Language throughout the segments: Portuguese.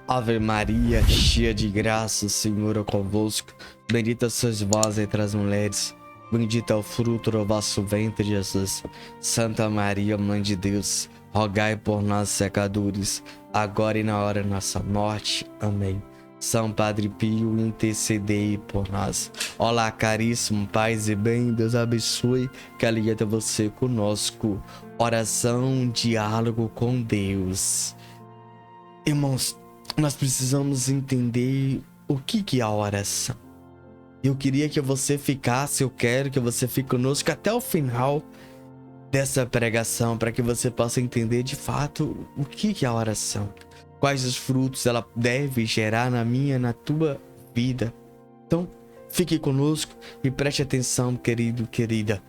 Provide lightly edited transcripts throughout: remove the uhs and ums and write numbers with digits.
Ave Maria, cheia de graça, o Senhor é convosco. Bendita sois vós entre as mulheres. Bendito é o fruto do vosso ventre, Jesus. Santa Maria, Mãe de Deus, rogai por nós, pecadores, agora e na hora de nossa morte. Amém. São Padre Pio, intercedei por nós. Olá, caríssimo, paz e bem, Deus abençoe, que alegria ter você conosco. Oração, diálogo com Deus. Irmãos, nós precisamos entender o que é a oração. Eu queria que você ficasse, eu quero que você fique conosco até o final dessa pregação, para que você possa entender de fato o que é a oração. Quais os frutos ela deve gerar na minha, na tua vida. Então, fique conosco e preste atenção, querido, querida.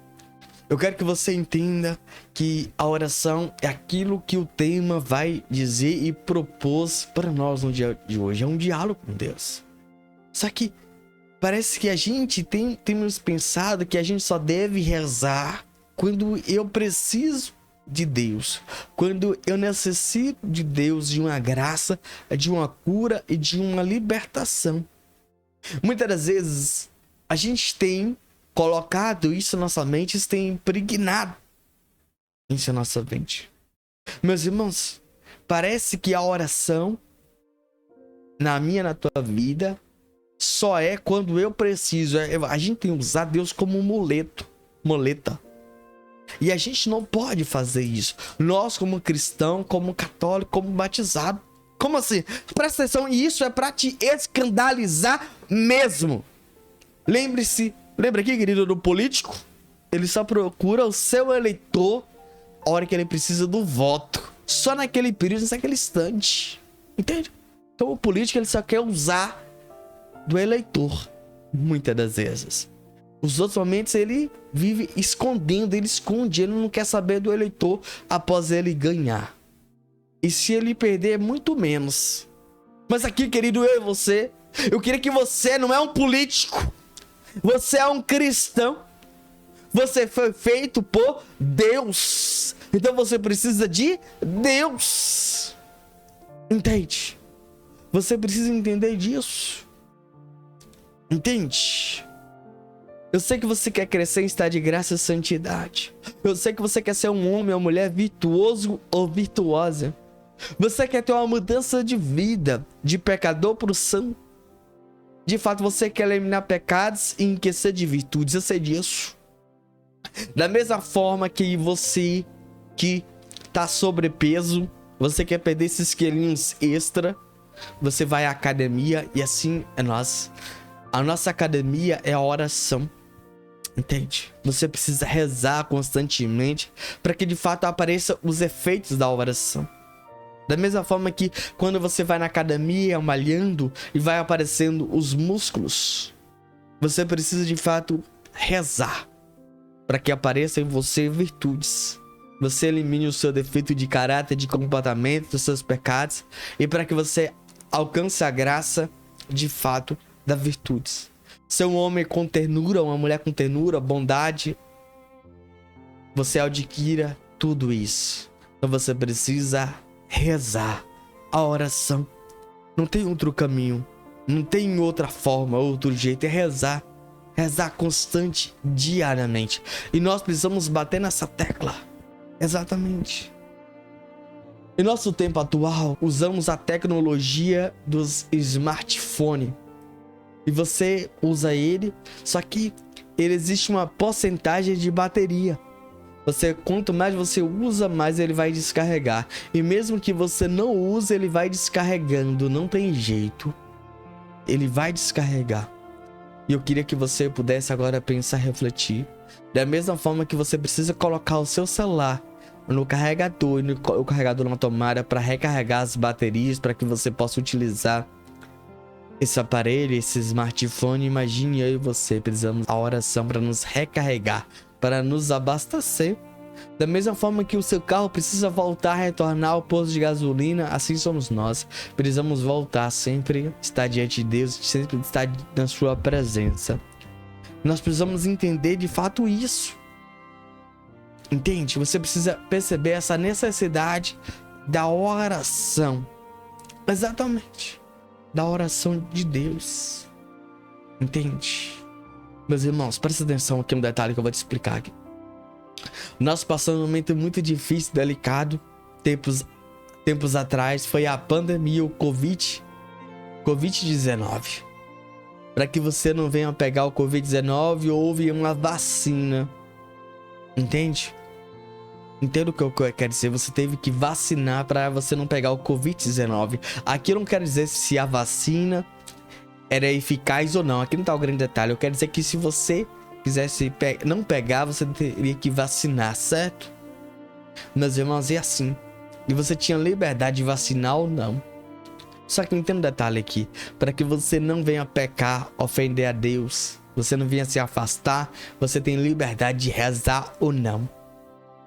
Eu quero que você entenda que a oração é aquilo que o tema vai dizer e propôs para nós no dia de hoje. É um diálogo com Deus. Só que parece que a gente temos pensado que a gente só deve rezar quando eu preciso de Deus, quando eu necessito de Deus, de uma graça, de uma cura e de uma libertação. Muitas das vezes a gente tem colocado isso na nossa mente, isso tem impregnado isso na nossa mente. Meus irmãos, parece que a oração na minha, na tua vida, só é quando eu preciso. A gente tem que usar Deus como muleta. E a gente não pode fazer isso. Nós, como cristão, como católico, como batizado. Como assim? Presta atenção, e isso é para te escandalizar mesmo. Lembra aqui, querido, do político? Ele só procura o seu eleitor a hora que ele precisa do voto. Só naquele período, naquele instante. Entende? Então o político ele só quer usar do eleitor, muitas das vezes. Os outros momentos ele vive escondendo, ele esconde, ele não quer saber do eleitor após ele ganhar. E se ele perder, muito menos. Mas aqui, querido, eu e você, eu queria que você não é um político. Você é um cristão. Você foi feito por Deus. Então você precisa de Deus. Entende? Você precisa entender disso. Entende? Eu sei que você quer crescer em estado de graça e santidade. Eu sei que você quer ser um homem ou mulher virtuoso ou virtuosa. Você quer ter uma mudança de vida, de pecador para o santo. De fato, você quer eliminar pecados e enriquecer de virtudes. Eu sei disso. Da mesma forma que você que tá sobrepeso, você quer perder esses quilinhos extra, você vai à academia e assim é nós. A nossa academia é a oração. Entende? Você precisa rezar constantemente para que de fato apareçam os efeitos da oração. Da mesma forma que quando você vai na academia malhando e vai aparecendo os músculos, você precisa de fato rezar para que apareçam em você virtudes. Você elimine o seu defeito de caráter, de comportamento, dos seus pecados, e para que você alcance a graça de fato das virtudes. Ser um homem com ternura, uma mulher com ternura, bondade, você adquira tudo isso. Então você precisa rezar. A oração não tem outro caminho, não tem outra forma, outro jeito, é rezar. Rezar constante, diariamente. E nós precisamos bater nessa tecla. Exatamente. Em nosso tempo atual, usamos a tecnologia dos smartphones. E você usa ele, só que ele existe uma porcentagem de bateria. Quanto mais você usa, mais ele vai descarregar. E mesmo que você não use, ele vai descarregando. Não tem jeito. Ele vai descarregar. E eu queria que você pudesse agora pensar, refletir. Da mesma forma que você precisa colocar o seu celular no carregador e o carregador na tomada para recarregar as baterias, para que você possa utilizar esse aparelho, esse smartphone. Imagine eu e você precisamos da oração para nos recarregar, para nos abastecer. Da mesma forma que o seu carro precisa voltar a retornar ao posto de gasolina, assim somos nós. Precisamos voltar sempre, estar diante de Deus, sempre estar na sua presença. Nós precisamos entender de fato isso. Entende? Você precisa perceber essa necessidade da oração. Exatamente. Da oração de Deus. Entende? Meus irmãos, presta atenção aqui no detalhe que eu vou te explicar aqui. Nós passamos um momento muito difícil, delicado. Tempos atrás foi a pandemia, o Covid-19. Para que você não venha pegar o Covid-19, houve uma vacina. Entende? Entendo o que eu quero dizer. Você teve que vacinar para você não pegar o Covid-19. Aqui eu não quero dizer se a vacina era eficaz ou não. Aqui não tá o grande detalhe. Eu quero dizer que se você quisesse não pegar, você teria que vacinar, certo? Meus irmãos, é assim. E você tinha liberdade de vacinar ou não. Só que entenda um detalhe aqui. Para que você não venha pecar, ofender a Deus, você não venha se afastar, você tem liberdade de rezar ou não.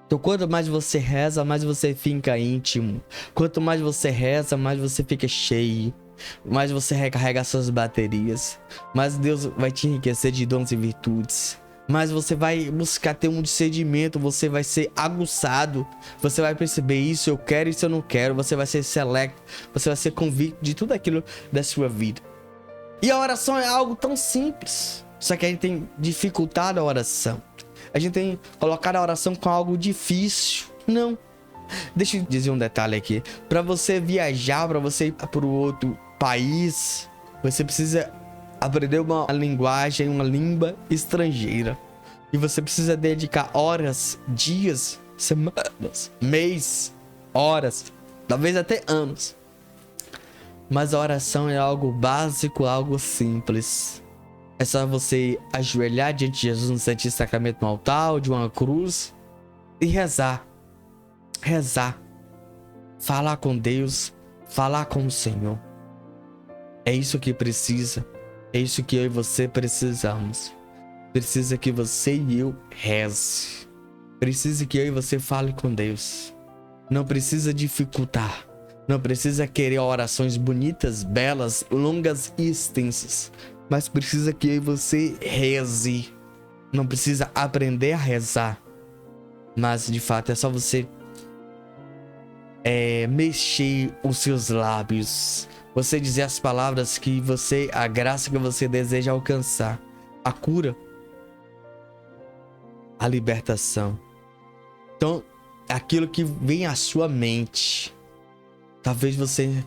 Então, quanto mais você reza, mais você fica íntimo. Quanto mais você reza, mais você fica cheio. Mais você recarrega suas baterias. Mais Deus vai te enriquecer de dons e virtudes. Mais você vai buscar ter um discernimento. Você vai ser aguçado. Você vai perceber isso eu quero, isso eu não quero. Você vai ser selecto. Você vai ser convicto de tudo aquilo da sua vida. E a oração é algo tão simples. Só que a gente tem dificultado a oração. A gente tem colocado a oração com algo difícil. Não. Deixa eu dizer um detalhe aqui. Para você viajar, para você ir para o outro país, você precisa aprender uma linguagem, uma língua estrangeira. E você precisa dedicar horas, dias, semanas, mês, horas, talvez até anos. Mas a oração é algo básico, algo simples. É só você ajoelhar diante de Jesus no Santíssimo Sacramento, no altar ou de uma cruz e rezar. Rezar. Falar com Deus. Falar com o Senhor. É isso que precisa. É isso que eu e você precisamos. Precisa que você e eu reze. Precisa que eu e você fale com Deus. Não precisa dificultar. Não precisa querer orações bonitas, belas, longas e extensas. Mas precisa que eu e você reze. Não precisa aprender a rezar. Mas de fato é só você mexer os seus lábios. Você dizer as palavras que você, a graça que você deseja alcançar. A cura. A libertação. Então, aquilo que vem à sua mente. Talvez você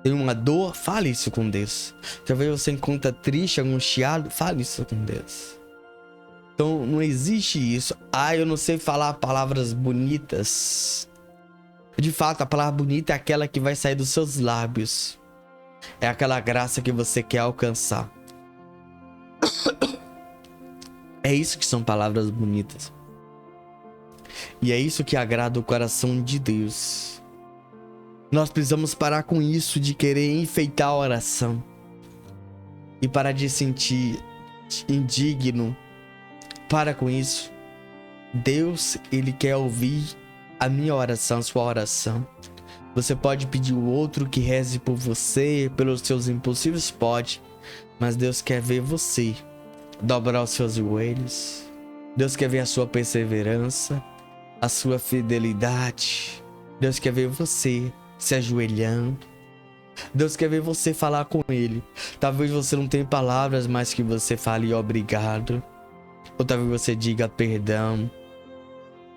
tenha uma dor, fale isso com Deus. Talvez você encontre triste, angustiado, fale isso com Deus. Então, não existe isso. Eu não sei falar palavras bonitas. De fato, a palavra bonita é aquela que vai sair dos seus lábios. É aquela graça que você quer alcançar. É isso que são palavras bonitas. E é isso que agrada o coração de Deus. Nós precisamos parar com isso de querer enfeitar a oração. E parar de sentir indigno. Para com isso. Deus, Ele quer ouvir a minha oração, a sua oração. Você pode pedir o outro que reze por você, pelos seus impulsivos, pode. Mas Deus quer ver você dobrar os seus joelhos. Deus quer ver a sua perseverança, a sua fidelidade. Deus quer ver você se ajoelhando. Deus quer ver você falar com Ele. Talvez você não tenha palavras, mas que você fale obrigado. Ou talvez você diga perdão.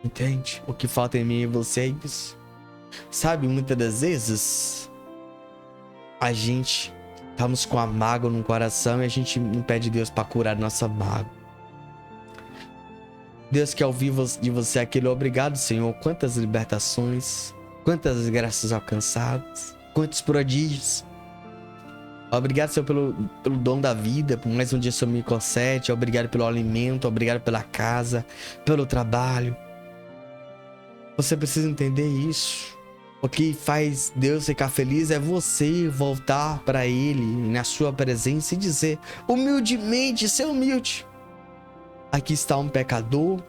Entende? O que falta em mim e você é isso. Sabe, muitas das vezes a gente estamos com a mágoa no coração e a gente não pede Deus para curar nossa mágoa. Deus quer ouvir de você aquele obrigado, Senhor. Quantas libertações, quantas graças alcançadas, quantos prodígios. Obrigado, Senhor, pelo dom da vida, por mais um dia o Senhor me concede. Obrigado pelo alimento, obrigado pela casa, pelo trabalho. Você precisa entender isso. O que faz Deus ficar feliz é você voltar para Ele na sua presença e dizer humildemente, ser humilde. Aqui está um pecador.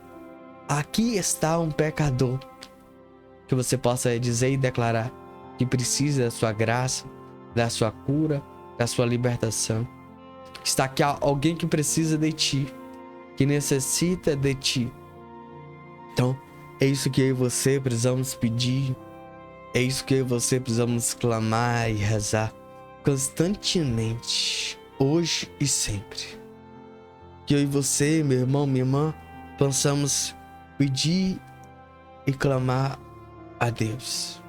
Aqui está um pecador. Que você possa dizer e declarar que precisa da sua graça, da sua cura, da sua libertação. Está aqui alguém que precisa de ti, que necessita de ti. Então, é isso que eu e você precisamos pedir. É isso que eu e você precisamos clamar e rezar constantemente, hoje e sempre. Que eu e você, meu irmão, minha irmã, possamos pedir e clamar a Deus.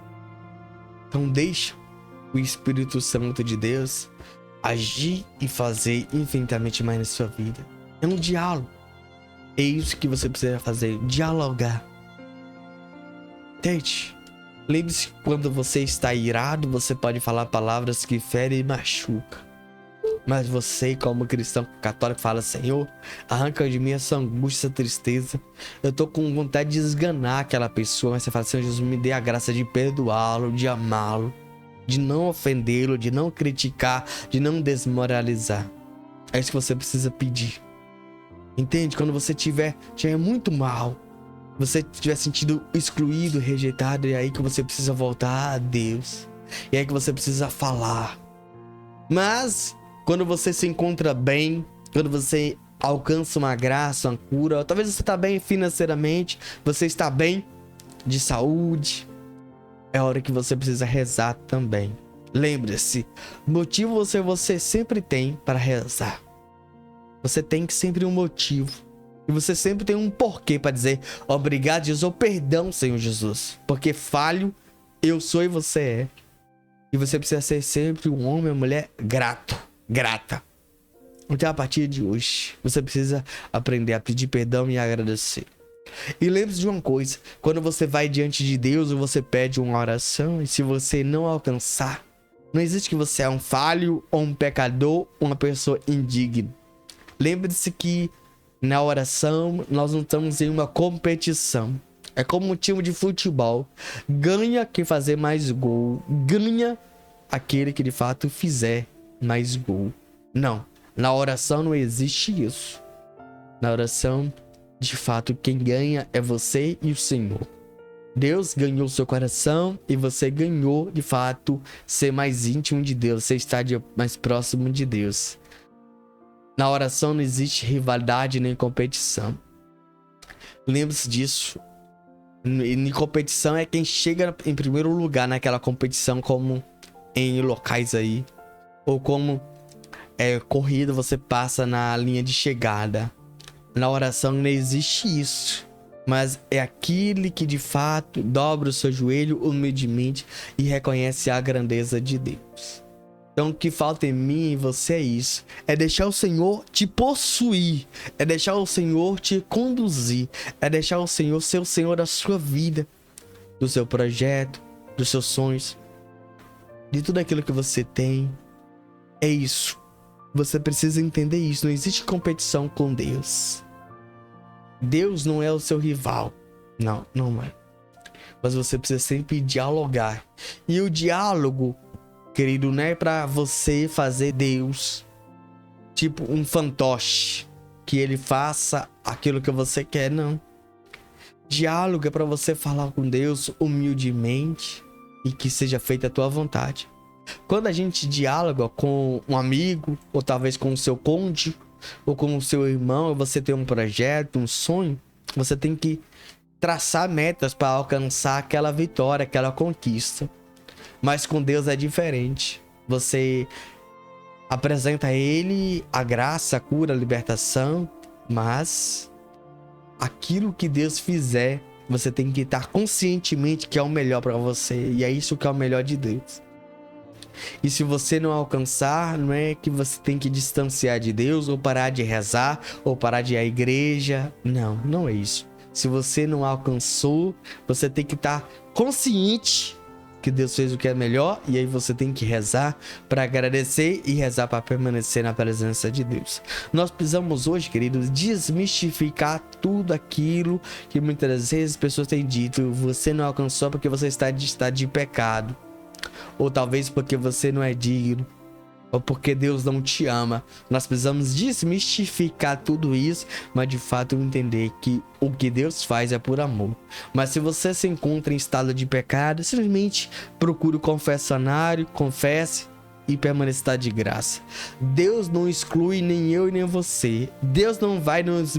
Então deixa o Espírito Santo de Deus agir e fazer infinitamente mais na sua vida. É um diálogo. É isso que você precisa fazer, dialogar. Entende? Lembre-se que quando você está irado, você pode falar palavras que ferem e machucam. Mas você, como cristão católico, fala: Senhor, arranca de mim essa angústia, essa tristeza. Eu tô com vontade de esganar aquela pessoa. Mas você fala: Senhor Jesus, me dê a graça de perdoá-lo, de amá-lo, de não ofendê-lo, de não criticar, de não desmoralizar. É isso que você precisa pedir. Entende? Quando você tiver muito mal, você tiver sentido excluído, rejeitado, é aí que você precisa voltar a Deus. É aí que você precisa falar. Mas quando você se encontra bem, quando você alcança uma graça, uma cura, talvez você está bem financeiramente, você está bem de saúde, é a hora que você precisa rezar também. Lembre-se, motivo você sempre tem para rezar. Você tem sempre um motivo. E você sempre tem um porquê para dizer: obrigado, Jesus, ou perdão, Senhor Jesus. Porque falho eu sou e você é. E você precisa ser sempre um homem ou mulher grata. Então, a partir de hoje, você precisa aprender a pedir perdão e agradecer. E lembre-se de uma coisa: quando você vai diante de Deus ou você pede uma oração, e se você não alcançar, não existe que você é um falho ou um pecador, uma pessoa indigna. Lembre-se que na oração nós não estamos em uma competição. É como um time de futebol. Ganha quem fazer mais gol. Ganha aquele que de fato fizer mais gol. Não. Na oração não existe isso. Na oração, de fato, quem ganha é você e o Senhor. Deus ganhou seu coração e você ganhou, de fato, ser mais íntimo de Deus. Você está mais próximo de Deus. Na oração não existe rivalidade nem competição. Lembre-se disso. Em competição é quem chega em primeiro lugar naquela competição, como em locais aí. Ou como corrida, você passa na linha de chegada. Na oração não existe isso. Mas é aquele que de fato dobra o seu joelho humildemente e reconhece a grandeza de Deus. Então o que falta em mim e em você é isso. É deixar o Senhor te possuir. É deixar o Senhor te conduzir. É deixar o Senhor ser o Senhor da sua vida. Do seu projeto. Dos seus sonhos. De tudo aquilo que você tem. É isso. Você precisa entender isso. Não existe competição com Deus. Deus não é o seu rival. Não, não é. Mas você precisa sempre dialogar. E o diálogo, querido, não é pra você fazer Deus tipo um fantoche, que ele faça aquilo que você quer, não. Diálogo é pra você falar com Deus humildemente e que seja feita a tua vontade. Quando a gente dialoga com um amigo, ou talvez com o seu cônjuge, ou com o seu irmão, você tem um projeto, um sonho, você tem que traçar metas para alcançar aquela vitória, aquela conquista. Mas com Deus é diferente. Você apresenta a Ele a graça, a cura, a libertação, mas aquilo que Deus fizer, você tem que estar conscientemente que é o melhor para você. E é isso que é o melhor de Deus. E se você não alcançar, não é que você tem que distanciar de Deus, ou parar de rezar, ou parar de ir à igreja. Não, não é isso. Se você não alcançou, você tem que estar consciente que Deus fez o que é melhor, e aí você tem que rezar para agradecer e rezar para permanecer na presença de Deus. Nós precisamos hoje, queridos, desmistificar tudo aquilo que muitas vezes as pessoas têm dito: você não alcançou porque você está de pecado, ou talvez porque você não é digno, ou porque Deus não te ama. Nós precisamos desmistificar tudo isso, mas de fato entender que o que Deus faz é por amor. Mas se você se encontra em estado de pecado, simplesmente procure o confessionário, confesse, e permanecerá de graça. Deus não exclui nem eu nem você. Deus não vai nos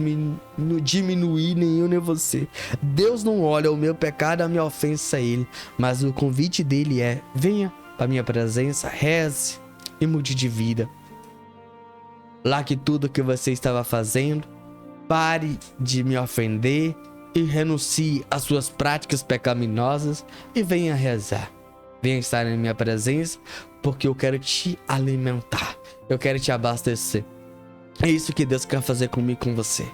diminuir nem eu nem você. Deus não olha o meu pecado, a minha ofensa a Ele. Mas o convite dele é: venha para minha presença, reze e mude de vida. Largue tudo que você estava fazendo. Pare de me ofender e renuncie às suas práticas pecaminosas e venha rezar. Venha estar em minha presença, porque eu quero te alimentar. Eu quero te abastecer. É isso que Deus quer fazer comigo e com você.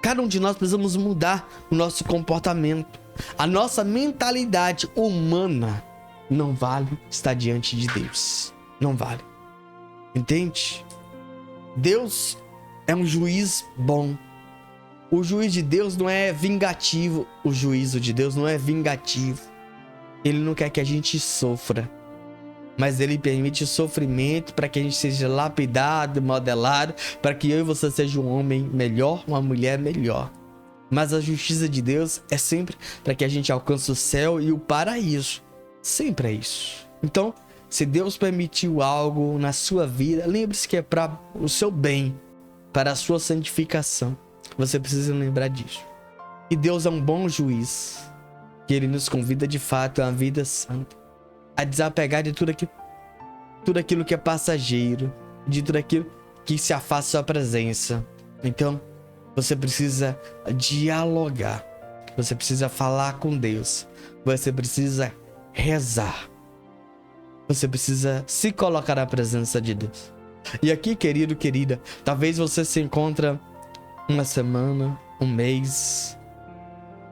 Cada um de nós precisamos mudar o nosso comportamento. A nossa mentalidade humana não vale estar diante de Deus. Não vale. Entende? Deus é um juiz bom. O juiz de Deus não é vingativo. O juízo de Deus não é vingativo. Ele não quer que a gente sofra, mas ele permite sofrimento para que a gente seja lapidado, modelado, para que eu e você seja um homem melhor, uma mulher melhor. Mas a justiça de Deus é sempre para que a gente alcance o céu e o paraíso. Sempre é isso. Então, se Deus permitiu algo na sua vida, lembre-se que é para o seu bem, para a sua santificação. Você precisa lembrar disso. E Deus é um bom juiz, que Ele nos convida de fato a uma vida santa, a desapegar de tudo aquilo que é passageiro, de tudo aquilo que se afasta da sua presença. Então, você precisa dialogar, você precisa falar com Deus, você precisa rezar, você precisa se colocar na presença de Deus. E aqui, querido, querida, talvez você se encontra uma semana, um mês,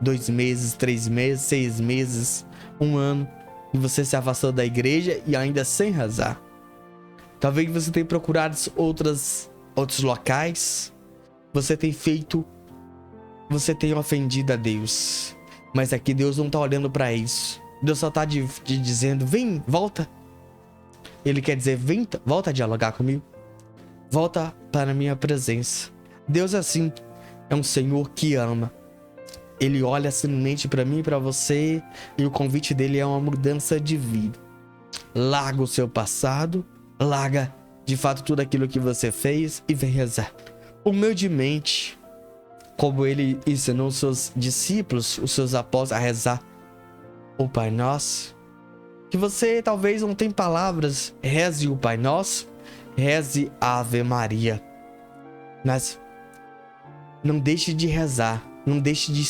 2 meses, 3 meses, 6 meses, 1 ano, e você se afastou da igreja e ainda sem rezar. Talvez você tenha procurado outros locais, você tenha ofendido a Deus, mas aqui Deus não está olhando para isso. Deus só está te dizendo: vem, volta. Ele quer dizer: vem, volta a dialogar comigo, volta para a minha presença. Deus é assim, é um Senhor que ama. Ele olha simplesmente para mim e para você, e o convite dele é uma mudança de vida. Larga o seu passado, larga de fato tudo aquilo que você fez e vem rezar humildemente, como ele ensinou os seus discípulos, os seus apóstolos, a rezar o Pai Nosso. Que você talvez não tenha palavras, reze o Pai Nosso, reze a Ave Maria, mas não deixe de rezar. Não deixe de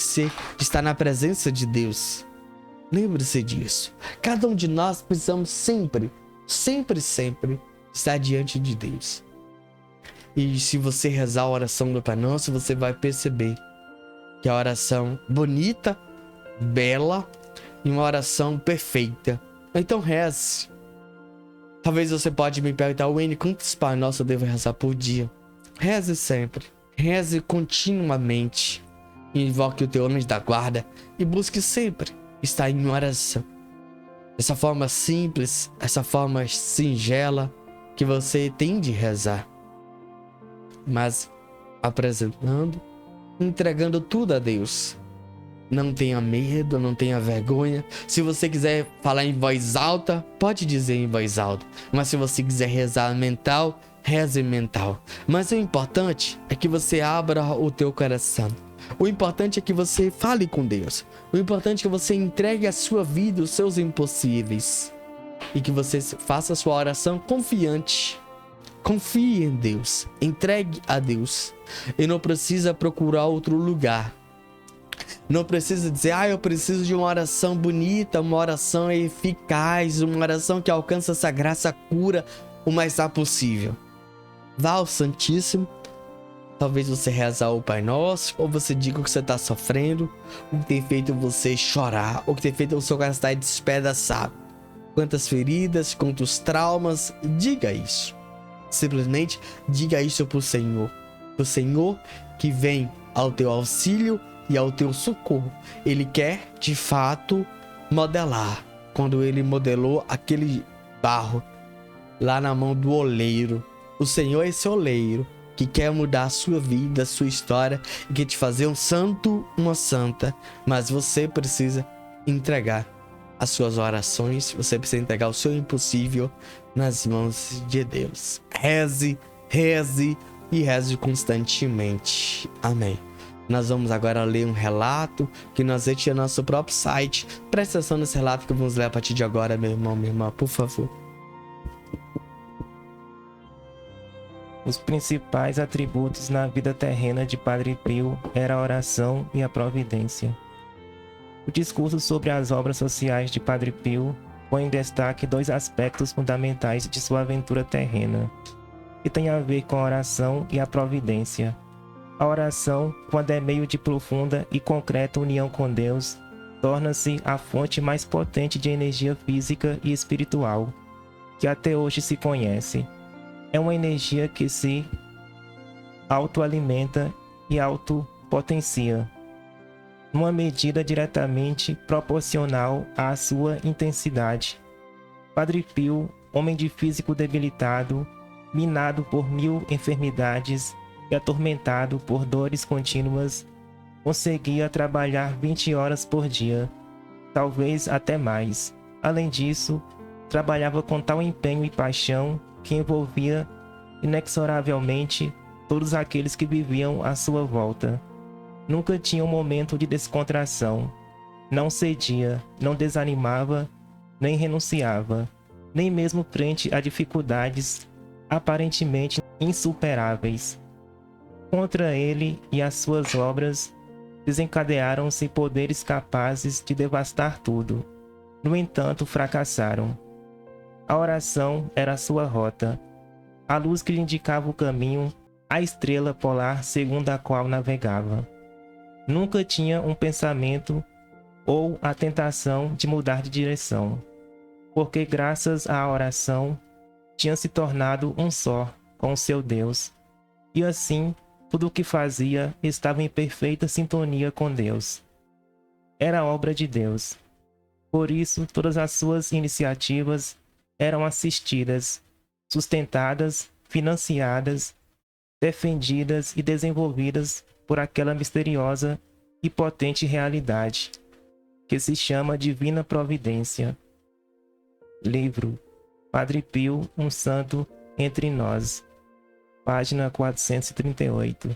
estar na presença de Deus. Lembre-se disso. Cada um de nós precisamos sempre estar diante de Deus. E se você rezar a oração do Pai Nosso, você vai perceber que é a oração bonita, bela e uma oração perfeita. Então reze. Talvez você pode me perguntar: Wayne, quantos Pai Nosso eu devo rezar por dia? Reze sempre. Reze continuamente. Invoque o teu anjo da guarda e busque sempre estar em oração. Essa forma simples, essa forma singela que você tem de rezar, mas apresentando, entregando tudo a Deus. Não tenha medo, não tenha vergonha. Se você quiser falar em voz alta, pode dizer em voz alta. Mas se você quiser rezar mental, reze mental. Mas o importante é que você abra o teu coração. O importante é que você fale com Deus. O importante é que você entregue a sua vida, os seus impossíveis. E que você faça a sua oração confiante. Confie em Deus. Entregue a Deus. E não precisa procurar outro lugar. Não precisa dizer: eu preciso de uma oração bonita, uma oração eficaz, uma oração que alcança essa graça, cura o mais rápido possível. Vá ao Santíssimo. Talvez você reze o Pai Nosso, ou você diga o que você está sofrendo, o que tem feito você chorar, o que tem feito o seu coração estar despedaçado. Quantas feridas, quantos traumas, diga isso. Simplesmente diga isso para o Senhor. O Senhor que vem ao teu auxílio e ao teu socorro. Ele quer, de fato, modelar. Quando ele modelou aquele barro lá na mão do oleiro. O Senhor é esse oleiro que quer mudar a sua vida, a sua história, e quer te fazer um santo, uma santa, mas você precisa entregar as suas orações, você precisa entregar o seu impossível nas mãos de Deus. Reze, reze e reze constantemente. Amém. Nós vamos agora ler um relato que nós retiramos no nosso próprio site. Presta atenção nesse relato que vamos ler a partir de agora, meu irmão, minha irmã, por favor. Os principais atributos na vida terrena de Padre Pio eram a oração e a providência. O discurso sobre as obras sociais de Padre Pio põe em destaque dois aspectos fundamentais de sua aventura terrena, que tem a ver com a oração e a providência. A oração, quando é meio de profunda e concreta união com Deus, torna-se a fonte mais potente de energia física e espiritual, que até hoje se conhece. É uma energia que se autoalimenta e autopotencia, numa medida diretamente proporcional à sua intensidade. Padre Pio, homem de físico debilitado, minado por 1000 enfermidades e atormentado por dores contínuas, conseguia trabalhar 20 horas por dia, talvez até mais. Além disso, trabalhava com tal empenho e paixão que envolvia inexoravelmente todos aqueles que viviam à sua volta. Nunca tinha um momento de descontração. Não cedia, não desanimava, nem renunciava, nem mesmo frente a dificuldades aparentemente insuperáveis. Contra ele e as suas obras desencadearam-se poderes capazes de devastar tudo. No entanto, fracassaram. A oração era a sua rota, a luz que lhe indicava o caminho, a estrela polar segundo a qual navegava. Nunca tinha um pensamento ou a tentação de mudar de direção, porque graças à oração tinha se tornado um só com o seu Deus, e assim tudo o que fazia estava em perfeita sintonia com Deus. Era obra de Deus. Por isso, todas as suas iniciativas eram assistidas, sustentadas, financiadas, defendidas e desenvolvidas por aquela misteriosa e potente realidade, que se chama Divina Providência. Livro Padre Pio, um santo entre nós. Página 438.